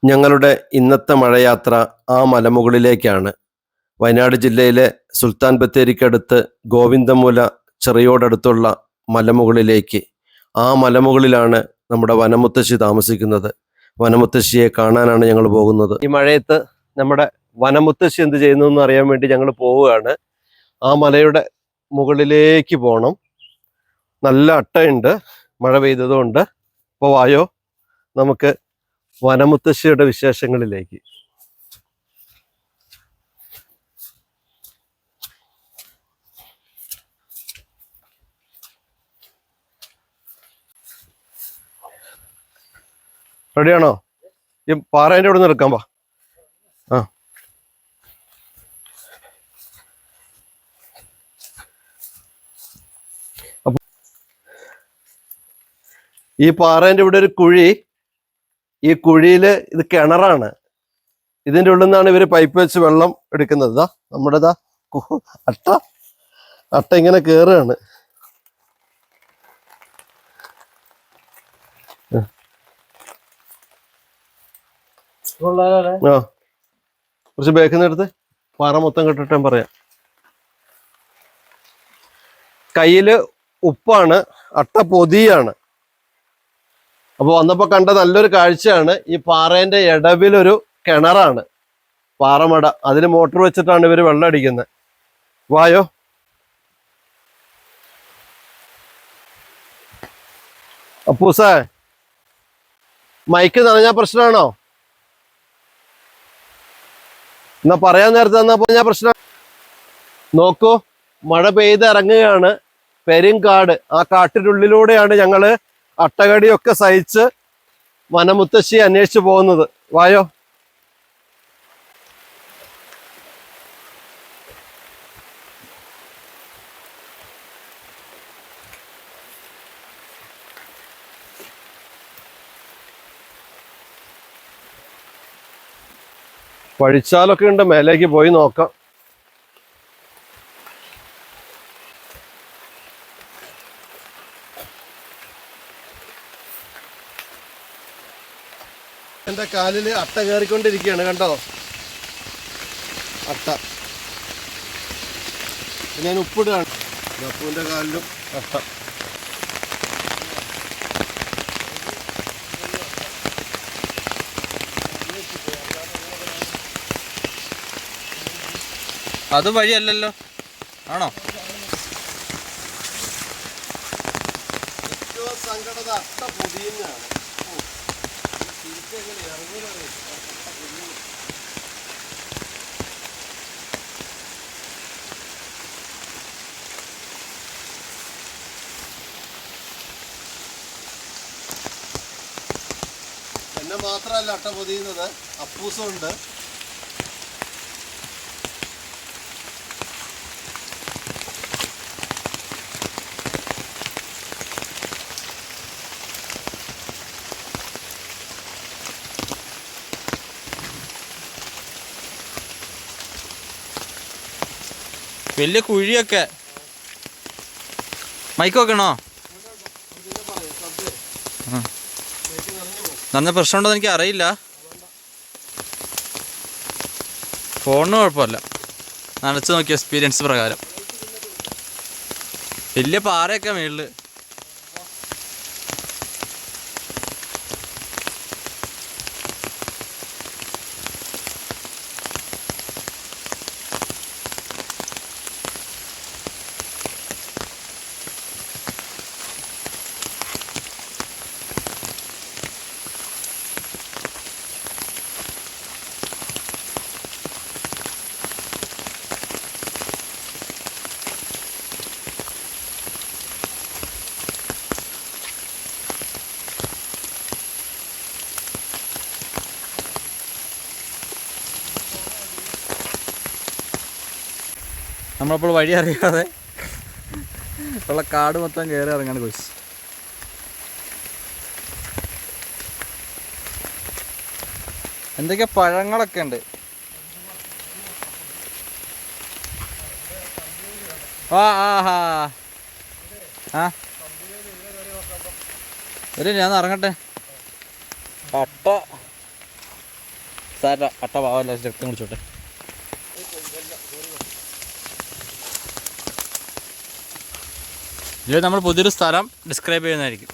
ഞങ്ങളുടെ ഇന്നത്തെ മഴയാത്ര ആ മലമുകളിലേക്കാണ്. വയനാട് ജില്ലയിലെ സുൽത്താൻ ബത്തേരിക്കടുത്ത് ഗോവിന്ദമൂല ചെറിയോടടുത്തുള്ള മലമുകളിലേക്ക്. ആ മലമുകളിലാണ് നമ്മുടെ വനമുത്തശ്ശി താമസിക്കുന്നത്. വനമുത്തശ്ശിയെ കാണാനാണ് ഞങ്ങൾ പോകുന്നത്. ഈ മഴയത്ത് നമ്മുടെ വനമുത്തശ്ശി എന്ത് ചെയ്യുന്നു എന്ന് അറിയാൻ വേണ്ടി ഞങ്ങൾ പോവുകയാണ്. ആ മലയുടെ മുകളിലേക്ക് പോകണം. നല്ല അട്ടയുണ്ട്, മഴ പെയ്തതുകൊണ്ട്. അപ്പോൾ വായോ, നമുക്ക് വനമുത്തശ്ശിയുടെ വിശേഷങ്ങളിലേക്ക്. റെഡിയാണോ? ഈ പാറേൻ്റെ അവിടെ നിന്ന് എടുക്കാൻ പാ. ആ, അപ്പൊ ഈ പാറേൻ്റെ ഇവിടെ ഒരു കുഴി. ഈ കുഴിയില് ഇത് കിണറാണ്. ഇതിൻ്റെ ഉള്ളിൽ നിന്നാണ് ഇവര് പൈപ്പ് വെച്ച് വെള്ളം എടുക്കുന്നത്. ഇതാ നമ്മുടെ അട്ട ഇങ്ങനെ കേറുകയാണ്. ആ, കുറച്ച് ബേക്കിൽ നിന്ന് എടുത്ത് പാറ മൊത്തം കെട്ടിട്ട് പറയാം. കയ്യില് ഉപ്പാണ്, അട്ട പൊതിയാണ്. അപ്പൊ വന്നപ്പോ കണ്ട നല്ലൊരു കാഴ്ചയാണ്. ഈ പാറേന്റെ ഇടവിലൊരു കിണറാണ്, പാറമട. അതിന് മോട്ടോർ വെച്ചിട്ടാണ് ഇവര് വെള്ളം അടിക്കുന്നത്. വായോ. അപ്പൂസേ, മൈക്ക് നനഞ്ഞ പ്രശ്നമാണോ? എന്നാ പറയാൻ നേരത്തെ എന്നാ പറഞ്ഞ പ്രശ്നം. നോക്കൂ, മഴ പെയ്ത് ഇറങ്ങുകയാണ്. പെരുങ്കാട്, ആ കാട്ടിനുള്ളിലൂടെയാണ് ഞങ്ങള് അട്ടകടിയൊക്കെ സഹിച്ച് വനമുത്തശ്ശിയെ അന്വേഷിച്ചു പോകുന്നത്. വായോ. പഴിച്ചാലൊക്കെ ഉണ്ട്, മേലേക്ക് പോയി നോക്കാം. എന്റെ കാലില് അട്ട കയറിക്കൊണ്ടിരിക്കുകയാണ്, കണ്ടോ? അട്ട. ഞാൻ ഉപ്പിടുകയാണ്. അപ്പൂന്റെ കാലിലും അട്ട. അത് വഴിയല്ലല്ലോ, ആണോ? ഏറ്റവും സങ്കടത അട്ട പൊതിയുന്നതാണ്. എന്നെ മാത്രമല്ല അട്ട പൊതിയുന്നത്, അപ്പൂസുണ്ട്. വലിയ കുഴിയൊക്കെ. മൈക്ക് വെക്കണോ? നന്ന പ്രശ്നമുണ്ടോ എനിക്ക് അറിയില്ല. ഫോണിന് കുഴപ്പമില്ല, നനച്ച് നോക്കിയ എക്സ്പീരിയൻസ് പ്രകാരം. വലിയ പാറയൊക്കെ മേളില്. നമ്മളപ്പോൾ വഴി അറിയാതെ ഉള്ള കാട് മൊത്തം കയറി ഇറങ്ങാണ് കോഴ്സ്. എന്തൊക്കെയാ പഴങ്ങളൊക്കെ ഉണ്ട്. ആ ആ ഹാ ആ ഒരു ഞാൻ ഇറങ്ങട്ടെ. അട്ട സാറിൻ്റെ അട്ട പാവല്ല രക്തം കുടിച്ചോട്ടെ. ഇതിൽ നമ്മൾ പുതിയൊരു സ്ഥലം ഡിസ്ക്രൈബ് ചെയ്യുന്നതായിരിക്കും.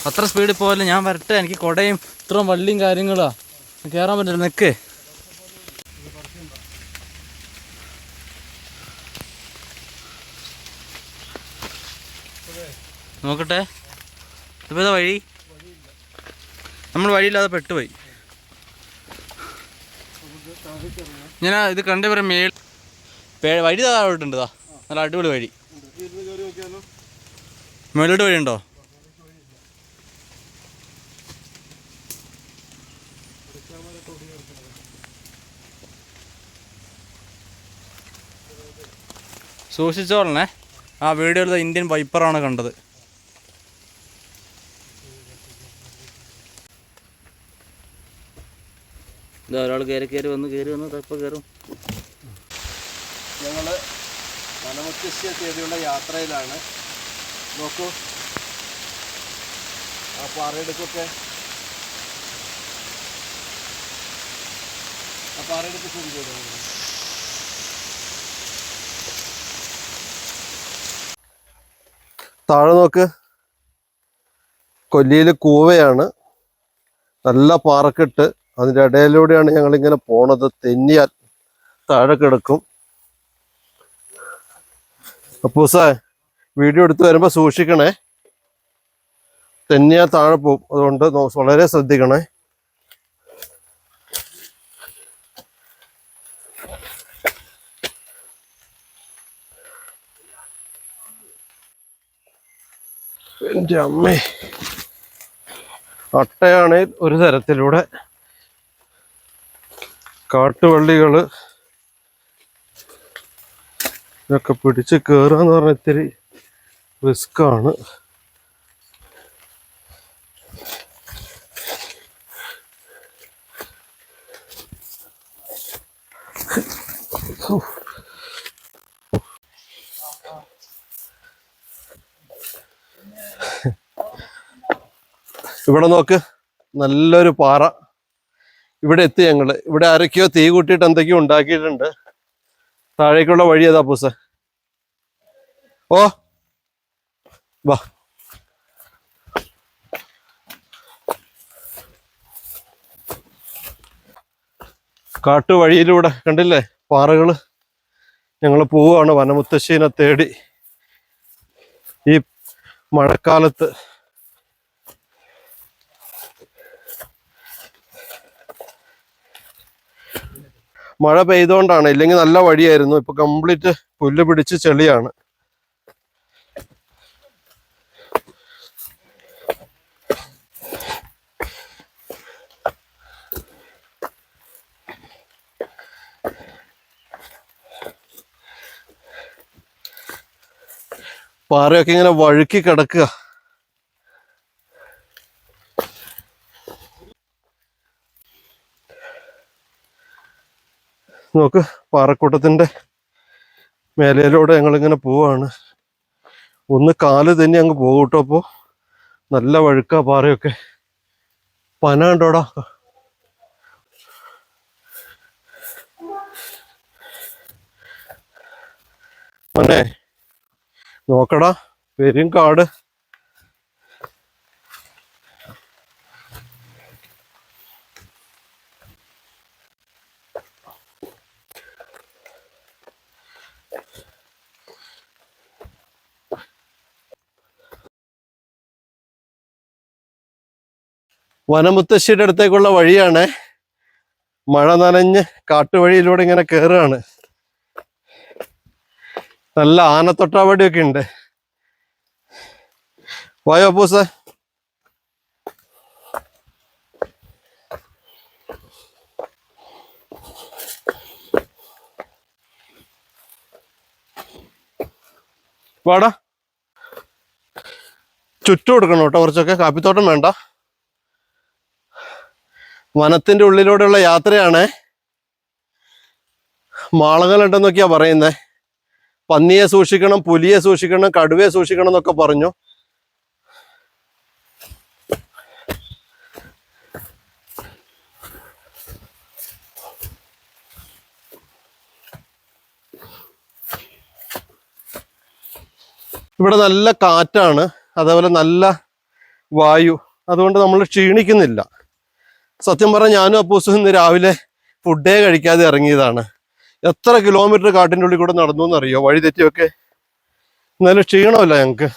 അത്ര സ്പീഡിൽ പോകല്ലേ, ഞാൻ വരട്ടെ. എനിക്ക് കുടയും ഇത്രയും വള്ളിയും കാര്യങ്ങളാ, കയറാൻ പറ്റില്ല. നിൽക്ക്. നോക്കട്ടെ. ഇതിപ്പോൾ ഏതാ വഴി? നമ്മൾ വഴിയില്ലാതെ പെട്ടുപോയി. ഞാൻ ഇത് കണ്ടേ പറയാം. വഴി താഴോട്ടുണ്ട്. നല്ല അടിപൊളി വഴി. മേലോട്ട് വഴിയുണ്ടോ? സൂക്ഷിച്ചോളണേ. ആ വീഡിയോയിൽ ഇന്ത്യൻ വൈപ്പറാണ് കണ്ടത്. ഇതാ ഒരാൾ കയറി വന്ന് തപ്പം കയറും. ഞങ്ങൾ വനമുത്തശ്ശിയെ തേടിയുള്ള യാത്രയിലാണ്. നോക്കൂ, ആ പാറയെടുക്കൊക്കെ, ആ പാറയെടുക്ക് ശരിക്കും താഴെ നോക്ക്. കൊല്ലിയിൽ കൂവയാണ്. നല്ല പാറക്കെട്ട്. അതിൻ്റെ ഇടയിലൂടെയാണ് ഞങ്ങളിങ്ങനെ പോണത്. തെന്നിയാൽ താഴെ കിടക്കും. അപ്പൂസേ, വീഡിയോ എടുത്ത് വരുമ്പോൾ സൂക്ഷിക്കണേ. തെന്നിയാൽ താഴെ പോകും. അതുകൊണ്ട് വളരെ ശ്രദ്ധിക്കണേ. എൻ്റെ അമ്മേ, അട്ടയാണ് ഒരു തരത്തിലൂടെ. കാട്ടുവള്ളികള് ഇതൊക്കെ പിടിച്ച് കയറാന്ന് പറഞ്ഞാൽ ഇത്തിരി റിസ്ക്കാണ്. ഇവിടെ നോക്ക്, നല്ലൊരു പാറ. ഇവിടെ എത്തി ഞങ്ങള്. ഇവിടെ ആരൊക്കെയോ തീ കൂട്ടിയിട്ട് എന്തൊക്കെയോ ഉണ്ടാക്കിയിട്ടുണ്ട്. താഴേക്കുള്ള വഴി ഏതാ പൂസ? ഓ വാ. കാട്ടുവഴിയിലൂടെ കണ്ടില്ലേ പാറകള്. ഞങ്ങൾ പോവുകയാണ് വനമുത്തശ്ശീനെ തേടി. ഈ മഴക്കാലത്ത് മഴ പെയ്തോണ്ടാണ്, ഇല്ലെങ്കിൽ നല്ല വഴിയായിരുന്നു. ഇപ്പൊ കംപ്ലീറ്റ് പുല്ല് പിടിച്ച് ചെളിയാണ്. പാറയൊക്കെ ഇങ്ങനെ വഴുക്കി കിടക്കുക. നോക്ക്, പാറക്കൂട്ടത്തിന്റെ മേലയിലൂടെ ഞങ്ങളിങ്ങനെ പോവാണ്. ഒന്ന് കാല് തന്നെ അങ്ങ് പോകും കേട്ടോ. അപ്പോ നല്ല വഴുക്കാ പാറയൊക്കെ. പന ഉണ്ടോടാ? മോനെ നോക്കടാ, പെരും കാട്. വനമുത്തശ്ശിയുടെ അടുത്തേക്കുള്ള വഴിയാണ്. മഴ നനഞ്ഞ് കാട്ടുവഴിയിലൂടെ ഇങ്ങനെ കയറുകയാണ്. നല്ല ആനത്തൊട്ടാവടിയൊക്കെ ഉണ്ട്. വായോ അപ്പൂസ. വാടാ. ചുറ്റും കൊടുക്കണം കേട്ടോ കുറച്ചൊക്കെ. കാപ്പിത്തോട്ടം വേണ്ട. വനത്തിന്റെ ഉള്ളിലൂടെയുള്ള യാത്രയാണ്. മാളങ്ങളുണ്ടെന്നൊക്കെയാ പറയുന്നേ. പന്നിയെ സൂക്ഷിക്കണം, പുലിയെ സൂക്ഷിക്കണം, കടുവയെ സൂക്ഷിക്കണം എന്നൊക്കെ പറഞ്ഞു. ഇവിടെ നല്ല കാറ്റാണ്, അതേപോലെ നല്ല വായു, അതുകൊണ്ട് നമ്മൾ ക്ഷീണിക്കുന്നില്ല. സത്യം പറഞ്ഞാൽ ഞാനും അപ്പൂസും ഇന്ന് രാവിലെ ഫുഡേ കഴിക്കാതെ ഇറങ്ങിയതാണ്. എത്ര കിലോമീറ്റർ കാട്ടിൻ്റെ ഉള്ളിൽ കൂടെ നടന്നു എന്നറിയോ, വഴി തെറ്റിയൊക്കെ. എന്നാലും ക്ഷീണമല്ല ഞങ്ങൾക്ക്.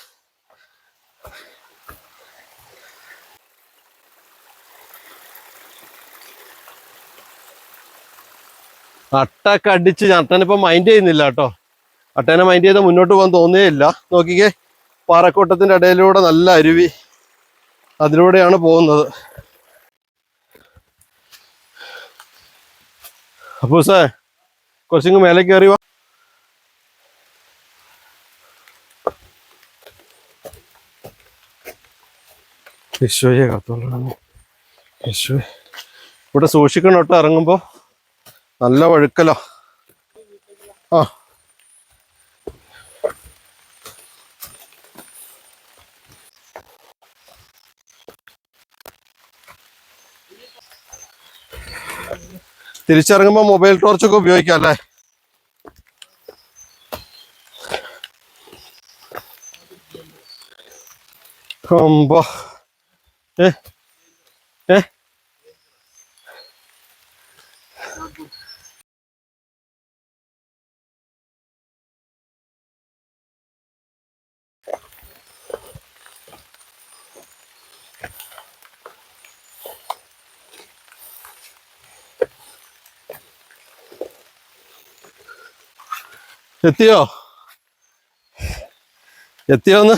അട്ടൊക്കെ അടിച്ച് അട്ടനിപ്പം മൈൻഡ് ചെയ്യുന്നില്ല കേട്ടോ. അട്ടേനെ മൈൻഡ് ചെയ്താൽ മുന്നോട്ട് പോകാൻ തോന്നുകയില്ല. നോക്കിക്കേ, പാറക്കൂട്ടത്തിൻ്റെ ഇടയിലൂടെ നല്ല അരുവി, അതിലൂടെയാണ് പോകുന്നത്. അപ്പൂസേ, കുറച്ചിങ്ങ് മേലെ കയറി വാ. യേശുവേ കാത്തോളാം, യേശുവേ. ഇവിടെ സൂക്ഷിക്കണം കേട്ടോ, ഇറങ്ങുമ്പോൾ നല്ല വഴുക്കലോ. ആ, തിരിച്ചിറങ്ങുമ്പോൾ മൊബൈൽ ടോർച്ചൊക്കെ ഉപയോഗിക്കാം അല്ലേ. അമ്പോ, ഏ ഏ എത്തിയോ? എത്തിയോന്ന്?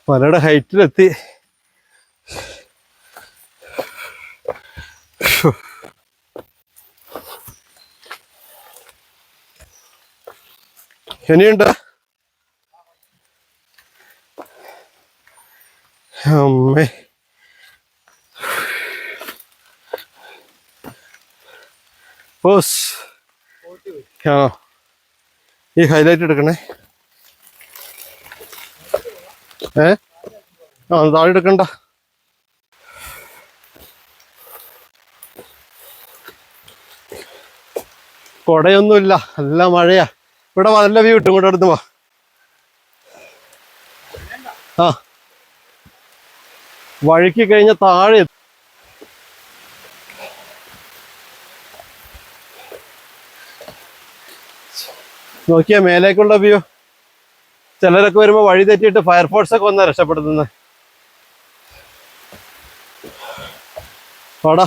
മലയുടെ ഹൈറ്റിലെത്തി. ഇനിയുണ്ട്. അമ്മേ, ബോസ്. ആ, ഈ ഹൈലൈറ്റ് എടുക്കണേ. ആ, താഴെ എടുക്കണ്ട. കൊടയൊന്നുമില്ല, നല്ല മഴയാ. ഇവിടെ നല്ല വ്യൂ കിട്ടും, ഇങ്ങോട്ട് അടുത്ത് വാ. ആ, വഴുക്കി കഴിഞ്ഞ താഴെ നോക്കിയാ മേലേക്കുള്ള വ്യൂ. ചിലരൊക്കെ വരുമ്പോ വഴി തെറ്റിയിട്ട് ഫയർഫോഴ്സ് ഒക്കെ വന്നാ രക്ഷപ്പെടുത്തുന്നത്. പാടാ.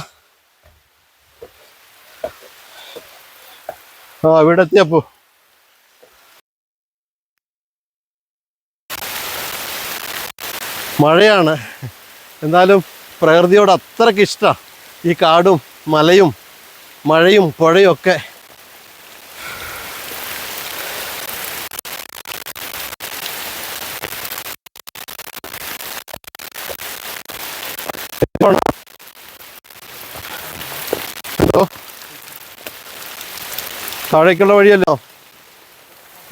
ആ, ഇവിടെ എത്തിയപ്പോ മഴയാണ്. എന്നാലും പ്രകൃതിയോട് അത്രയ്ക്ക് ഇഷ്ടമാണ് ഈ കാടും മലയും മഴയും പുഴയും ഒക്കെ. എന്തോ താഴേക്കുള്ള വഴിയല്ലോ.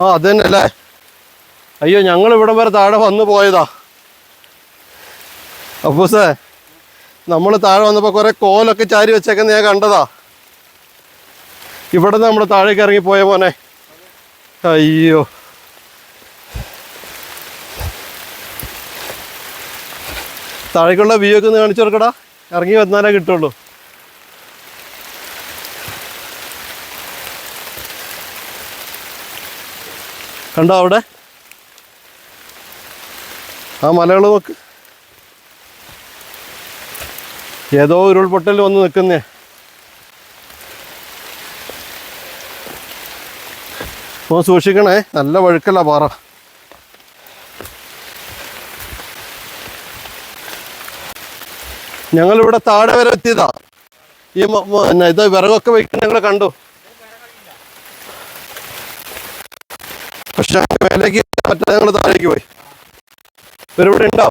ആ, അത് തന്നെ അല്ലേ. അയ്യോ, ഞങ്ങൾ ഇവിടം വരെ താഴെ വന്നു പോയതാ. അപ്പൂസേ, നമ്മൾ താഴെ വന്നപ്പോൾ കുറെ കോലൊക്കെ ചാരി വെച്ചേക്കുന്ന ഞാൻ കണ്ടതാ. ഇവിടെ നിന്ന് നമ്മൾ താഴേക്ക് ഇറങ്ങിപ്പോയ മോനെ. അയ്യോ, താഴേക്കുള്ള വ്യൂ ഒക്കെ ഒന്ന് കാണിച്ചു കൊടുക്കടാ. ഇറങ്ങി വന്നാലേ കിട്ടുള്ളൂ. കണ്ടോ അവിടെ ആ മലകൾ നോക്ക്. ഏതോ ഉരുൾപൊട്ടൽ വന്ന് നിൽക്കുന്നേ. ഓ, സൂക്ഷിക്കണേ, നല്ല വഴുക്കല്ല പാറ. ഞങ്ങളിവിടെ താഴെ വരെ എത്തിയതാ. ഈ ഇത് വിറകൊക്കെ വയ്ക്കുന്ന ഞങ്ങൾ കണ്ടു. പക്ഷെ മേലേക്ക് പറ്റാതെ ഞങ്ങൾ താഴേക്ക് പോയി. ഇവരിവിടെ ഉണ്ടോ?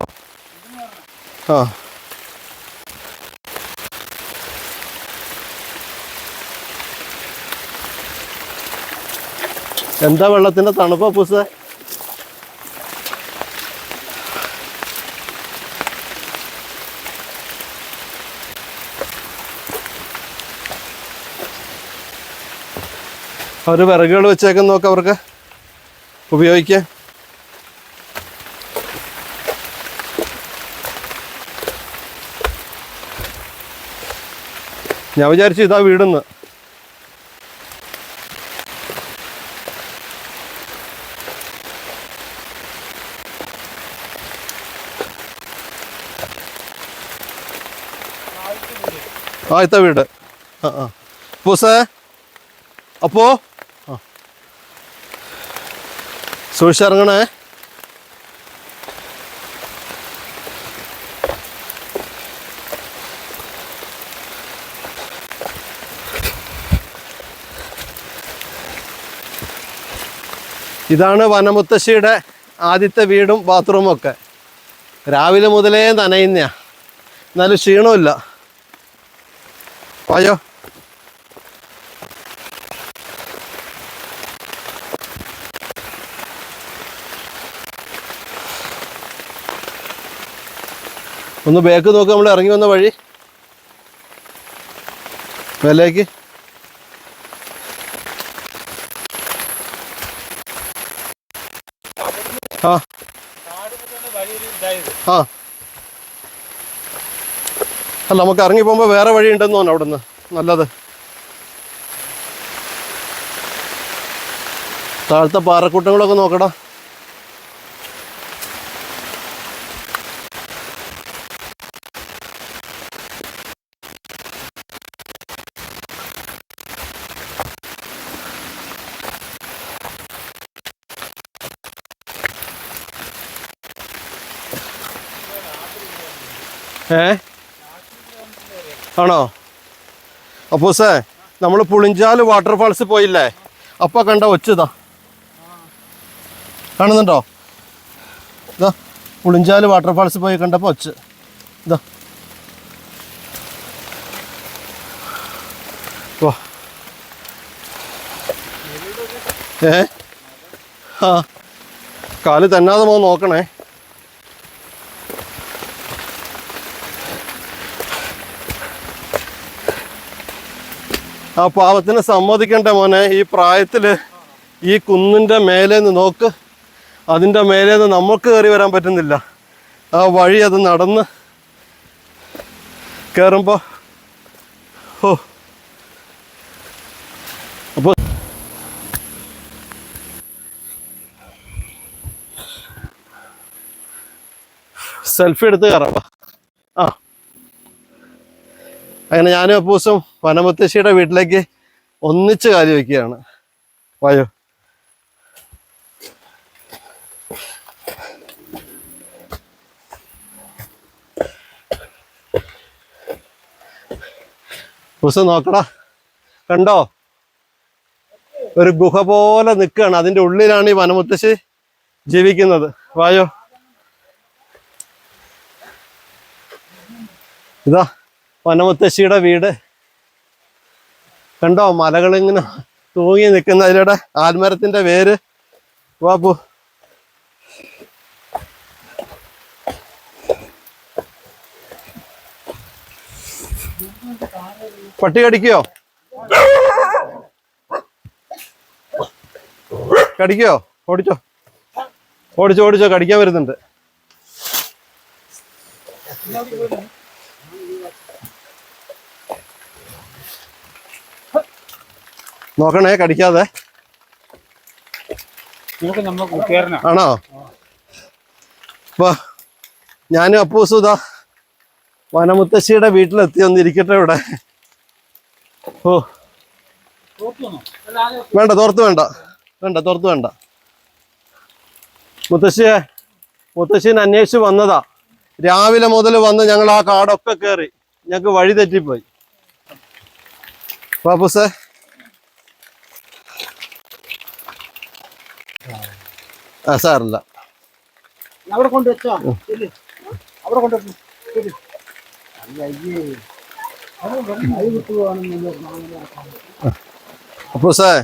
ആ എന്താ വെള്ളത്തിന്റെ തണുപ്പാ പൂസ? അവര് വിറകുകൾ വെച്ചേക്കുന്ന നോക്കാം അവർക്ക് ഉപയോഗിക്കാൻ. ഞാൻ വിചാരിച്ചു ഇതാ വീടെന്ന്. ആദ്യത്തെ വീട്. ആ ആ പൂസേ അപ്പോ ആ സൂക്ഷിച്ചിറങ്ങണേ. ഇതാണ് വനമുത്തശ്ശിയുടെ ആദ്യത്തെ വീടും ബാത്റൂമും ഒക്കെ. രാവിലെ മുതലേ നനയുന്നയാ, എന്നാലും ക്ഷീണമില്ല. അയ്യോ ഒന്ന് ബാക്ക് നോക്ക്, നമ്മൾ ഇറങ്ങി വന്ന വഴി മേലേക്ക്. ആ ആ അല്ല, നമുക്ക് ഇറങ്ങി പോകുമ്പോൾ വേറെ വഴി ഉണ്ടെന്ന് തോന്നുന്നു അവിടുന്ന്. നല്ലത്. താഴത്തെ പാറക്കൂട്ടങ്ങളൊക്കെ നോക്കടാ. ആണോ? അപ്പൂസേ, നമ്മൾ പുളിഞ്ചാല് വാട്ടർഫാൾസ് പോയില്ലേ, അപ്പൊ കണ്ട ഒച്ചതാ കാണുന്നുണ്ടോ? ഇതാ പുളിഞ്ചാല് വാട്ടർഫാൾസ് പോയി കണ്ടപ്പോ ഒച്ച ഇതാ. ആ കാല് തന്നാതെ പോ, നോക്കണേ. ആ പാവത്തിന് സമ്മതിക്കണ്ടേ മോനെ, ഈ പ്രായത്തില് ഈ കുന്നിൻ്റെ മേലേന്ന് നോക്ക്, അതിൻ്റെ മേലേന്ന് നമുക്ക് കയറി വരാൻ പറ്റുന്നില്ല. ആ വഴി അത് നടന്ന് കയറുമ്പോൾ ഓ. അപ്പോൾ സെൽഫി എടുത്ത് കയറാം. ആ അങ്ങനെ ഞാനും അപ്പൂസും വനമുത്തശ്ശിയുടെ വീട്ടിലേക്ക് ഒന്നിച്ച് കാലി വയ്ക്കുകയാണ്. വായോ. അപ്പൂസ് നോക്കടാ, കണ്ടോ? ഒരു ഗുഹ പോലെ നിൽക്കുകയാണ്. അതിൻ്റെ ഉള്ളിലാണ് ഈ വനമുത്തശ്ശി ജീവിക്കുന്നത്. വായോ. ഇതാ വനമുത്തശ്ശിയുടെ വീട്. കണ്ടോ മലകളിങ്ങനെ തൂങ്ങി നിൽക്കുന്ന, അതിലൂടെ ആൽമരത്തിന്റെ വേര്. വാപ്പു പട്ടി കടിക്കോ? കടിക്കോ? ഓടിച്ചോ ഓടിച്ചോ ഓടിച്ചോ, കടിക്കാൻ വരുന്നുണ്ട്. നോക്കണേ കടിക്കാതെ. ആണോ? അപ്പൊ ഞാനും അപ്പൂസും ഇതാ വനമുത്തശ്ശിയുടെ വീട്ടിലെത്തി. ഒന്നിരിക്കട്ടെ ഇവിടെ. ഓ വേണ്ട, തോർത്ത് വേണ്ട, വേണ്ട തോർത്ത് വേണ്ട. മുത്തശ്ശീനെ അന്വേഷിച്ച് വന്നതാ. രാവിലെ മുതൽ വന്ന് ഞങ്ങൾ ആ കാടൊക്കെ കയറി, ഞങ്ങൾക്ക് വഴി തെറ്റിപ്പോയി. പാപ്പൂസേ ആ സാറില്ല. അവിടെ കൊണ്ടുവച്ചോ, അവിടെ കൊണ്ടുവച്ചു. അപ്പൊ സാർ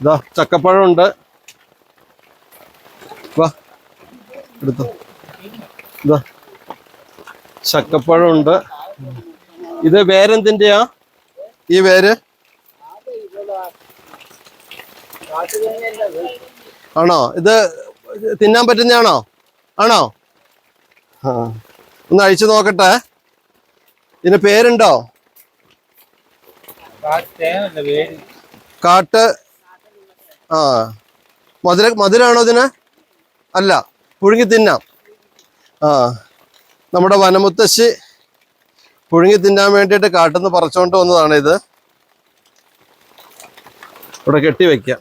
ഇതാ ചക്കപ്പഴം ഉണ്ട്. വാ എടുത്തോ. ഇതാ ചക്കപ്പഴം ഉണ്ട്. ഇത് വേരെന്തിന്റെയാ ഈ വേര്? ആണോ? ഇത് തിന്നാൻ പറ്റുന്നതാണോ? ആണോ? ആ ഒന്ന് അഴിച്ചു നോക്കട്ടെ. ഇതിന് പേരുണ്ടോ? കാട്ട്. ആ മധുരാണോ ഇതിന്? അല്ല, പുഴുങ്ങി തിന്നാം. ആ നമ്മുടെ വനമുത്തശ്ശി പുഴുങ്ങി തിന്നാൻ വേണ്ടിയിട്ട് കാട്ടുന്ന് പറിച്ചോണ്ട് വന്നതാണ് ഇത്. ഇവിടെ കെട്ടി വെക്കാം.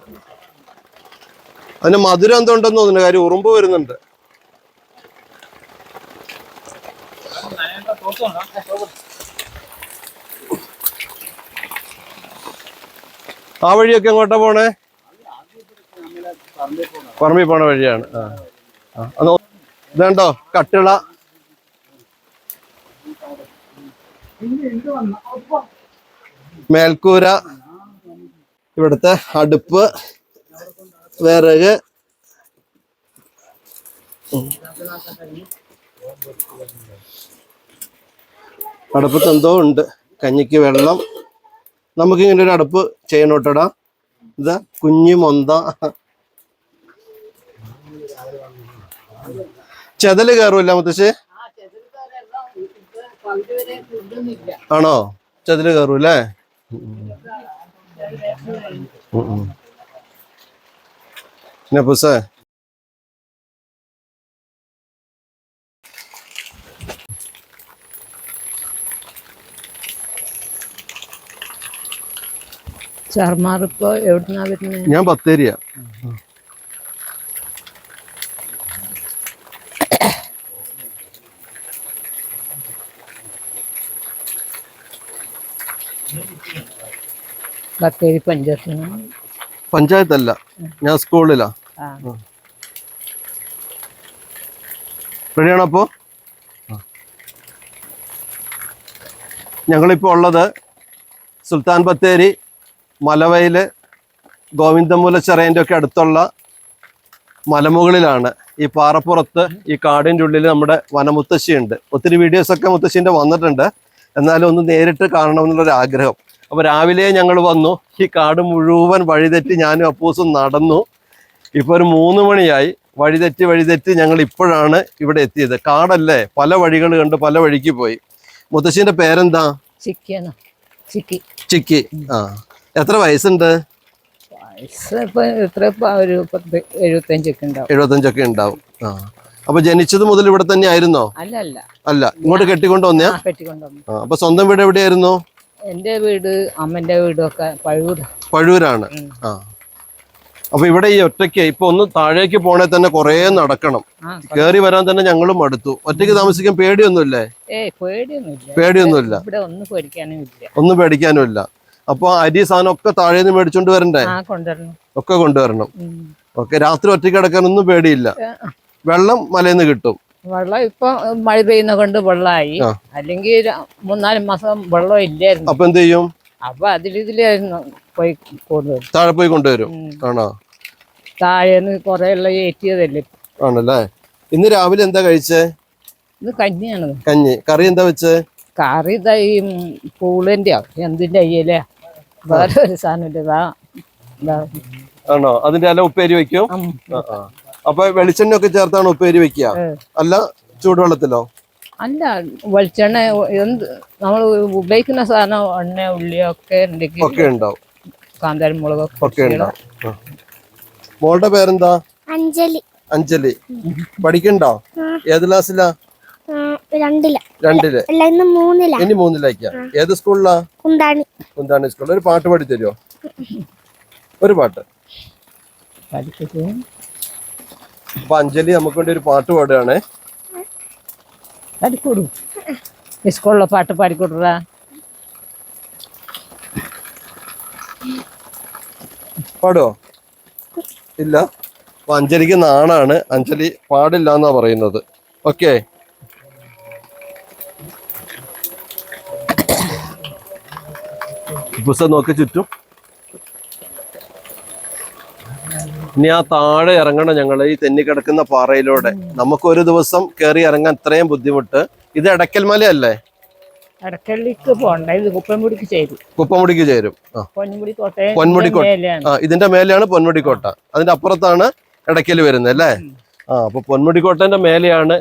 അതിന് മധുരം എന്തുണ്ടെന്ന് തോന്നുന്നു. കാര്യം ഉറുമ്പ് വരുന്നുണ്ട്. ആ വഴിയൊക്കെ എങ്ങോട്ടാ പോണേ? പറമ്പിൽ പോണ വഴിയാണ്. ഇതുണ്ടോ കട്ടിള. മേൽക്കൂര, ഇവിടുത്തെ അടുപ്പ്, വിറക്, അടുപ്പത്ത് എന്തോ ഉണ്ട്. കഞ്ഞിക്ക് വെള്ളം. നമുക്കിങ്ങനെ ഒരു അടുപ്പ് ചെയ്യണോട്ടടാ. ഇതാ കുഞ്ഞു മൊന്ത. ചെതല് കയറുമല്ല മുത്തശ്ശി? ആണോ? ചെതല് കയറൂല്ലേ? പിന്നെ പുസ്സേ ചാർമാറിപ്പോ എവിടുന്നാ വരുന്നത്? ഞാൻ ബത്തേരിയാ. ബത്തേരി പഞ്ചായത്തിന്. പഞ്ചായത്തല്ല, ഞാൻ സ്കൂളിലാ. റെഡിയാണോ? അപ്പോ ഞങ്ങളിപ്പോ ഉള്ളത് സുൽത്താൻ ബത്തേരി മലവയല് ഗോവിന്ദമൂലച്ചിറേൻ്റെ ഒക്കെ അടുത്തുള്ള മലമുകളിലാണ്. ഈ പാറപ്പുറത്ത് ഈ കാടിൻ്റെ ഉള്ളിൽ നമ്മുടെ വനമുത്തശ്ശിയുണ്ട്. ഒത്തിരി വീഡിയോസൊക്കെ മുത്തശ്ശീൻ്റെ വന്നിട്ടുണ്ട്. എന്നാലും ഒന്ന് നേരിട്ട് കാണണമെന്നുള്ളൊരു ആഗ്രഹം. അപ്പോൾ രാവിലെ ഞങ്ങൾ വന്നു. ഈ കാട് മുഴുവൻ വഴിതെറ്റി ഞാനും അപ്പൂസും നടന്നു. ഇപ്പോൾ ഒരു 3 മണിയായി. വഴിതെറ്റി ഞങ്ങൾ ഇപ്പോഴാണ് ഇവിടെ എത്തിയത്. കാടല്ലേ, പല വഴികൾ കണ്ട് പല വഴിക്ക് പോയി. മുത്തശ്ശീൻ്റെ പേരെന്താ? ചിക്കി. ചിക്കി. ആ എത്ര വയസ്സുണ്ട്? വയസ്സ് ഇപ്പൊ ഒരു 75 ഉണ്ടാവും. 75 ഉണ്ടാവും. ആ അപ്പൊ ജനിച്ചത് മുതൽ ഇവിടെ തന്നെ ആയിരുന്നോ? അല്ല, ഇങ്ങോട്ട് കെട്ടിക്കൊണ്ട് വന്നയാ? അപ്പൊ സ്വന്തം വീട് എവിടെയായിരുന്നു? എന്റെ വീട് അമ്മന്റെ വീടും ഒക്കെ പഴൂരാണ്. ആ അപ്പൊ ഇവിടെ ഈ ഒറ്റയ്ക്ക് ഇപ്പൊ ഒന്ന് താഴേക്ക് പോണേ തന്നെ കൊറേ നടക്കണം. കേറി വരാൻ തന്നെ ഞങ്ങളും മടുത്തു. ഒറ്റയ്ക്ക് താമസിക്കാൻ പേടിയൊന്നുമില്ലേ? പേടിയൊന്നുമില്ല. ഒന്നും പേടിക്കാനുമില്ല. അപ്പൊ അരി സാധനം ഒക്കെ താഴേന്ന് മേടിച്ചോണ്ട് വരണ്ടേ? ഒക്കെ കൊണ്ടുവരണം. ഓക്കെ. രാത്രി ഒറ്റയ്ക്ക് കിടക്കാനൊന്നും പേടിയില്ല. വെള്ളം മലയിന്ന് കിട്ടും. വെള്ളം ഇപ്പൊ മഴ പെയ്യുന്ന കൊണ്ട് വെള്ളമായി. അല്ലെങ്കിൽ 3-4 മാസം വെള്ളം ഇല്ലായിരുന്നു. അപ്പൊ എന്ത് ചെയ്യും? അപ്പൊ ഇതിലായിരുന്നു പോയി കൊണ്ടുവരും. താഴെ പോയി കൊണ്ടുവരും. ആണോ? താഴേന്ന് കൊറേ ഉള്ള ഏറ്റിയതല്ലേ. ആണല്ലേ? ഇന്ന് രാവിലെ എന്താ കഴിച്ചേ? ഇത് കഞ്ഞിയാണ്. കഞ്ഞി. കറി എന്താ വെച്ചേ? കറി ഈ പൂളിന്റെ എന്തിന്റെ അയ്യല്ലേ, വേറെ ഒരു സാധനം. ആണോ? അതിന്റെ അല്ല ഉപ്പേരി വെക്കും. അപ്പൊ വെളിച്ചെണ്ണ ഒക്കെ ചേർത്താണ് ഉപ്പേരി വെക്കുക? അല്ല ചൂടുവെള്ളത്തിലോ? അല്ല, വെളിച്ചെണ്ണ എന്ത് നമ്മൾ ഉപയോഗിക്കുന്ന സാധനം എണ്ണ ഉള്ളിയൊക്കെ ഒക്കെ ഉണ്ടാവും. കാന്താരി മുളകൊക്കെ ഒക്കെ ഉണ്ടാവും. മോളുടെ പേരെന്താ? അഞ്ജലി. പഠിക്കണ്ടോ? ഏത് ക്ലാസ്സിലാ? 2-ല്. ഇനി 3-ലേക്കാ. ഏത് സ്കൂളിലാ? കുന്താണി സ്കൂളിൽ. ഒരു പാട്ട് പാടി തരുമോ? ഒരു പാട്ട്. അപ്പൊ അഞ്ജലി നമുക്ക് വേണ്ടി ഒരു പാട്ട് പാടുകയാണേ. സ്കൂളിലെ പാട്ട് പാടിക്കൊടുറാ. പാടുവോ? ഇല്ല. അപ്പൊ അഞ്ജലിക്ക് നാണാണ്, അഞ്ജലി പാടില്ല എന്നാ പറയുന്നത്. ഓക്കെ, പുസ്തകം നോക്കി ചുറ്റും. ഇനി ആ താഴെ ഇറങ്ങണം ഞങ്ങള്, ഈ തെന്നിക്കിടക്കുന്ന പാറയിലൂടെ. നമുക്ക് ഒരു ദിവസം കയറി ഇറങ്ങാൻ ഇത്രയും ബുദ്ധിമുട്ട്. ഇത് എടക്കൽ മലയല്ലേ? ഇടക്കള്ളിക്ക് പോണ്ട, ഇത് കുപ്പൻമുടിക്ക് ചേരും. കുപ്പമുടിക്ക് ചേരും. പൊന്മുടി കോട്ടയം പൊന്മുടിക്കോട്ട. ഇതിന്റെ മേലെയാണ് പൊന്മുടിക്കോട്ട, അതിന്റെ അപ്പുറത്താണ് എടക്കൽ വരുന്നത് അല്ലേ? അപ്പൊ പൊന്മുടിക്കോട്ടന്റെ മേലെയാണ്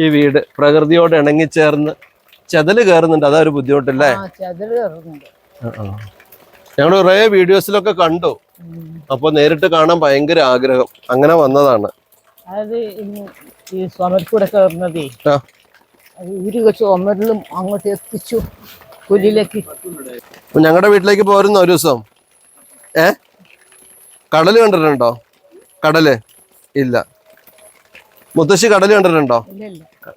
ഈ വീട്. പ്രകൃതിയോട് ഇണങ്ങിച്ചേർന്ന് ചെതല് കയറുന്നുണ്ട്, അതാ ഒരു ബുദ്ധിമുട്ടല്ലേ? ഞങ്ങൾ കുറേ വീഡിയോസിലൊക്കെ കണ്ടു, അപ്പൊ നേരിട്ട് കാണാൻ ഭയങ്കര ആഗ്രഹം, അങ്ങനെ വന്നതാണ്. അത് ഈ സ്വമർക്കൂടെ കയറുന്നതേ, ഊരുക ചുമരിലും അങ്ങോട്ട് എത്തിച്ചു പുല്ലിലേക്ക്. ഞങ്ങളുടെ വീട്ടിലേക്ക് പോരുന്ന ഒരു ദിവസം കടല് കണ്ടിട്ടുണ്ടോ? കടല് ഇല്ല. മുത്തശ്ശി കടല് കണ്ടിട്ടുണ്ടോ?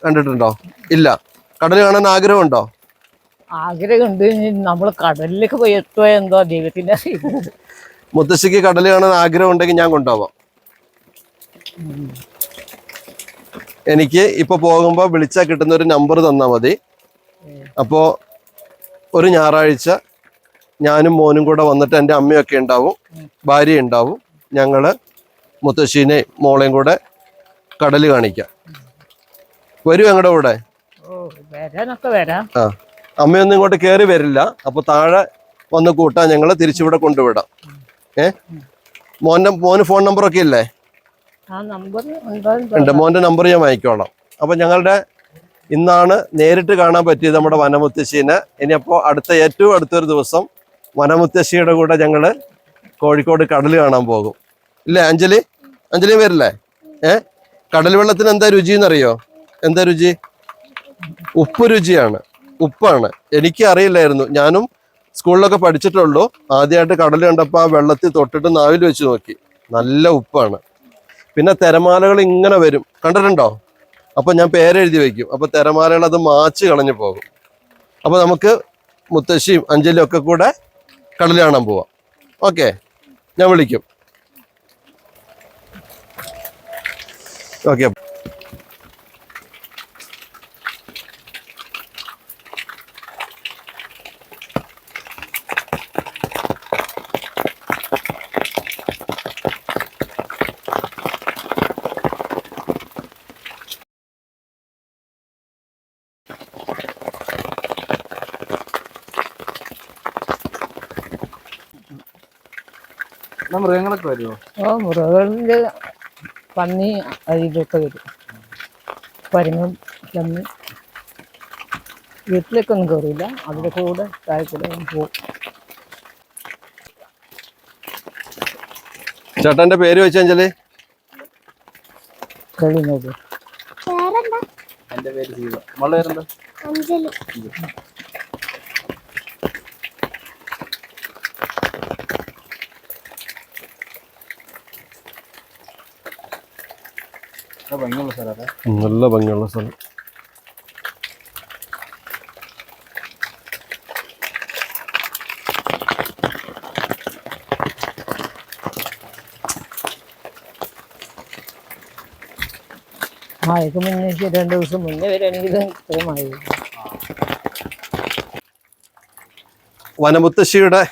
കണ്ടിട്ടുണ്ടോ? ഇല്ല. കടല് കാണാൻ ആഗ്രഹമുണ്ടോ? ആഗ്രഹമുണ്ട്. നമ്മള് കടലിലേക്ക് പോയി എത്തുക എന്തോ ദൈവത്തിന്റെ. മുത്തശ്ശിക്ക് കടല് കാണാൻ ആഗ്രഹം ഉണ്ടെങ്കിൽ ഞാൻ കൊണ്ടുപോവാം. എനിക്ക് ഇപ്പൊ പോകുമ്പോ വിളിച്ചാൽ കിട്ടുന്ന ഒരു നമ്പർ തന്നാ മതി. അപ്പോ ഒരു ഞായറാഴ്ച ഞാനും മോനും കൂടെ വന്നിട്ട്, എൻ്റെ അമ്മയൊക്കെ ഉണ്ടാവും, ഭാര്യ ഉണ്ടാവും, ഞങ്ങള് മുത്തശ്ശീനെയും മോളെയും കൂടെ കടല് കാണിക്കാം. വരും ഞങ്ങളുടെ കൂടെ? ആ, അമ്മയൊന്നും ഇങ്ങോട്ട് കയറി വരില്ല. അപ്പൊ താഴെ വന്ന് കൂട്ടാൻ ഞങ്ങള് തിരിച്ചിവിടെ കൊണ്ടുവിടാം. മോന് ഫോൺ നമ്പറൊക്കെ ഇല്ലേ? ഉണ്ട്, മോന്റെ നമ്പർ ഞാൻ വാങ്ങിക്കോളാം. അപ്പൊ ഞങ്ങളുടെ ഇന്നാണ് നേരിട്ട് കാണാൻ പറ്റിയത് നമ്മുടെ വനമുത്തശ്ശീനെ. ഇനിയപ്പോ ഏറ്റവും അടുത്തൊരു ദിവസം വനമുത്തശ്ശിയുടെ കൂടെ ഞങ്ങള് കോഴിക്കോട് കടല് കാണാൻ പോകും. ഇല്ലേ അഞ്ജലി? അഞ്ജലി വരില്ലേ? കടൽ വെള്ളത്തിന് എന്താ രുചി എന്നറിയോ? എന്താ രുചി? ഉപ്പ് രുചിയാണ്, ഉപ്പാണ്. എനിക്ക് അറിയില്ലായിരുന്നു, ഞാനും സ്കൂളിലൊക്കെ പഠിച്ചിട്ടുള്ളൂ. ആദ്യമായിട്ട് കടൽ കണ്ടപ്പോൾ ആ വെള്ളത്തിൽ തൊട്ടിട്ട് നാവിൽ വെച്ച് നോക്കി, നല്ല ഉപ്പാണ്. പിന്നെ തിരമാലകൾ ഇങ്ങനെ വരും, കണ്ടിട്ടുണ്ടോ? അപ്പൊ ഞാൻ പേരെഴുതി വെക്കും, അപ്പൊ തിരമാലകൾ അത് മാച്ച് കളഞ്ഞു പോകും. അപ്പൊ നമുക്ക് മുത്തശ്ശിയും അഞ്ജലിയും ഒക്കെ കൂടെ കടൽ കാണാൻ പോവാം. ഓക്കെ, ഞാൻ വിളിക്കും. ഓക്കെ. മൃഗങ്ങളൊക്കെ വരുമോ? മൃഗങ്ങളില് പന്നി ഇതൊക്കെ വരും, പരുങ്ങും ചമ്മി. വീട്ടിലേക്കൊന്നും കയറിയില്ല, അതിന്റെ കൂടെ താഴെക്കൂടെ പോകും. ചേട്ടന്റെ പേര് വെച്ച അഞ്ജലി? കളിനോട്. എന്റെ പേര് ജീവ. വളരെ അഞ്ജലി. ഭംഗിയുള്ള സ്ഥലം, നല്ല ഭംഗിയുള്ള സ്ഥലം. മഴയ്ക്ക് മുന്നേ 2 ദിവസം മുന്നേ വരികയാണെങ്കിൽ ഇത്രയുമായി. വനമുത്തശ്ശിയുടെ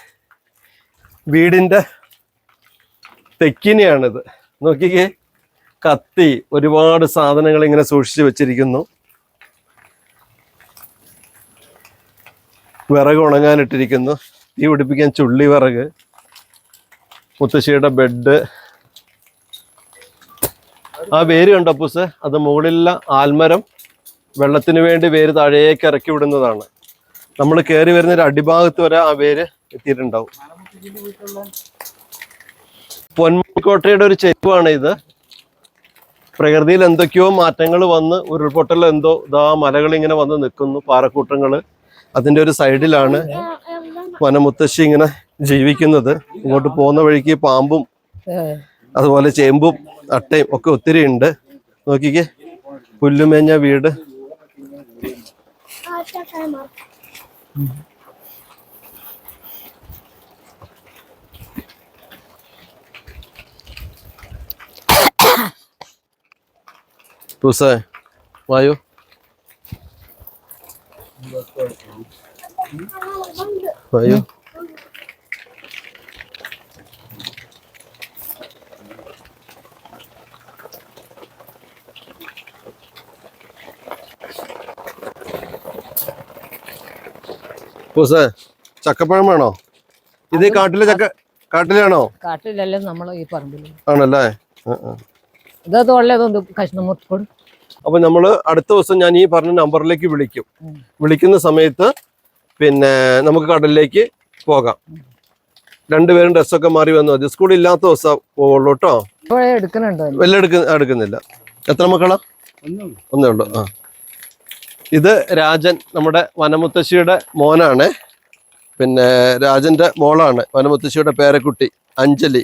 വീടിന്റെ തെക്കിനിയാണിത്. നോക്കിക്കേ, കത്തി, ഒരുപാട് സാധനങ്ങൾ ഇങ്ങനെ സൂക്ഷിച്ചു വെച്ചിരിക്കുന്നു. വിറക് ഉണങ്ങാനിട്ടിരിക്കുന്നു, തീ പിടിപ്പിക്കാൻ ചുള്ളി വിറക്, മുത്തശ്ശിയുടെ ബെഡ്. ആ വേര് കണ്ടോ അപ്പൂസ്? അത് മുകളിലുള്ള ആൽമരം വെള്ളത്തിന് വേണ്ടി വേര് താഴേക്ക് ഇറക്കി വിടുന്നതാണ്. നമ്മൾ കയറി വരുന്ന ഒരു അടിഭാഗത്ത് വരെ ആ വേര് എത്തിയിട്ടുണ്ടാവും. പൊന്മുടിക്കോട്ടയുടെ ഒരു ചെരുവാണ് ഇത്. പ്രകൃതിയിൽ എന്തൊക്കെയോ മാറ്റങ്ങൾ വന്ന് ഉരുൾപൊട്ടൽ എന്തോ ഇതാ മലകൾ ഇങ്ങനെ വന്ന് നിൽക്കുന്നു, പാറക്കൂട്ടങ്ങള്. അതിന്റെ ഒരു സൈഡിലാണ് വനമുത്തശ്ശി ഇങ്ങനെ ജീവിക്കുന്നത്. ഇങ്ങോട്ട് പോകുന്ന വഴിക്ക് പാമ്പും അതുപോലെ ചേമ്പും അട്ടയും ഒക്കെ ഒത്തിരി ഉണ്ട്. നോക്കിക്കേ, പുല്ലുമേഞ്ഞ വീട്. പൂസേ വായു. വായു. പൂസേ ചക്കപ്പഴം വേണോ? ഇത് കാട്ടിലെ കാട്ടിലാണോ? കാട്ടിലല്ലേ നമ്മളെ ഈ പറമ്പില്. ആണല്ലേ. ഇതൊക്കെ ഉള്ളതൊന്ന് കഷ്ണം മുറിക്കൊടു. അപ്പൊ നമ്മള് അടുത്ത ദിവസം ഞാൻ ഈ പറഞ്ഞ നമ്പറിലേക്ക് വിളിക്കും. വിളിക്കുന്ന സമയത്ത് പിന്നെ നമുക്ക് കടലിലേക്ക് പോകാം. രണ്ടുപേരും ഡ്രസ്സൊക്കെ മാറി വന്നു മതി. സ്കൂളില്ലാത്ത ദിവസം പോവുള്ളൂ കേട്ടോ. ഇപ്പോഴേ എടുക്കണുണ്ടോ? വല്ല എടുക്കുന്നില്ല. എത്ര മക്കളാ? ഒന്നേ ഉള്ളൂ. ആ, ഇത് രാജൻ, നമ്മുടെ വനമുത്തശ്ശിയുടെ മോനാണ്. പിന്നെ രാജന്റെ മോളാണ് വനമുത്തശ്ശിയുടെ പേരക്കുട്ടി അഞ്ജലി.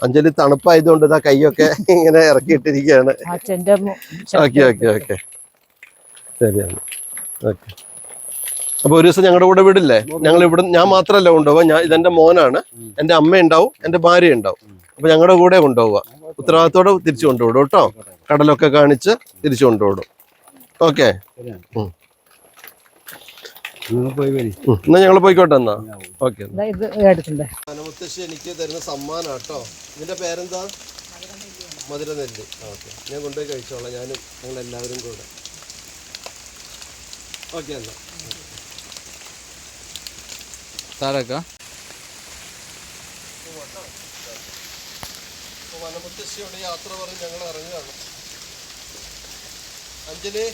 അഞ്ജലി തണുപ്പായതുകൊണ്ട് ഇതാ കൈയൊക്കെ ഇങ്ങനെ ഇറക്കിയിട്ടിരിക്കുകയാണ്. ഓക്കെ ശരിയാണ്. ഓക്കെ, അപ്പൊ ഒരു ദിവസം ഞങ്ങളുടെ കൂടെ വിടില്ലേ? ഞങ്ങൾ ഇവിടെ, ഞാൻ മാത്രമല്ല കൊണ്ടുപോവാ, ഇതെന്റെ മോനാണ്. എന്റെ അമ്മ ഉണ്ടാവും, എന്റെ ഭാര്യ ഉണ്ടാവും. അപ്പൊ ഞങ്ങളുടെ കൂടെ കൊണ്ടുപോവുക. ഉത്തരവാദിത്തോടെ തിരിച്ചു കൊണ്ടുവിടും കേട്ടോ. കടലൊക്കെ കാണിച്ച് തിരിച്ചു കൊണ്ടുവിടും. ഓക്കെ, എന്നാ ഞങ്ങൾ പോയിക്കോട്ടെ എന്നാ. ഓക്കെ, വനമുത്തശ്ശി എനിക്ക് തരുന്ന സമ്മാനം കേട്ടോ. ഇതിന്റെ പേരെന്താ? മധുരനെല്ലി. ഓക്കെ, ഞാൻ കൊണ്ടുപോയി കഴിച്ചോളാം, ഞാനും ഞങ്ങൾ എല്ലാവരും കൂടെ. ഓക്കെ എന്നാ. വനമുത്തശ്ശിയോട് യാത്ര പറഞ്ഞ് ഞങ്ങൾ ഇറങ്ങുകയാണ്. അഞ്ജലി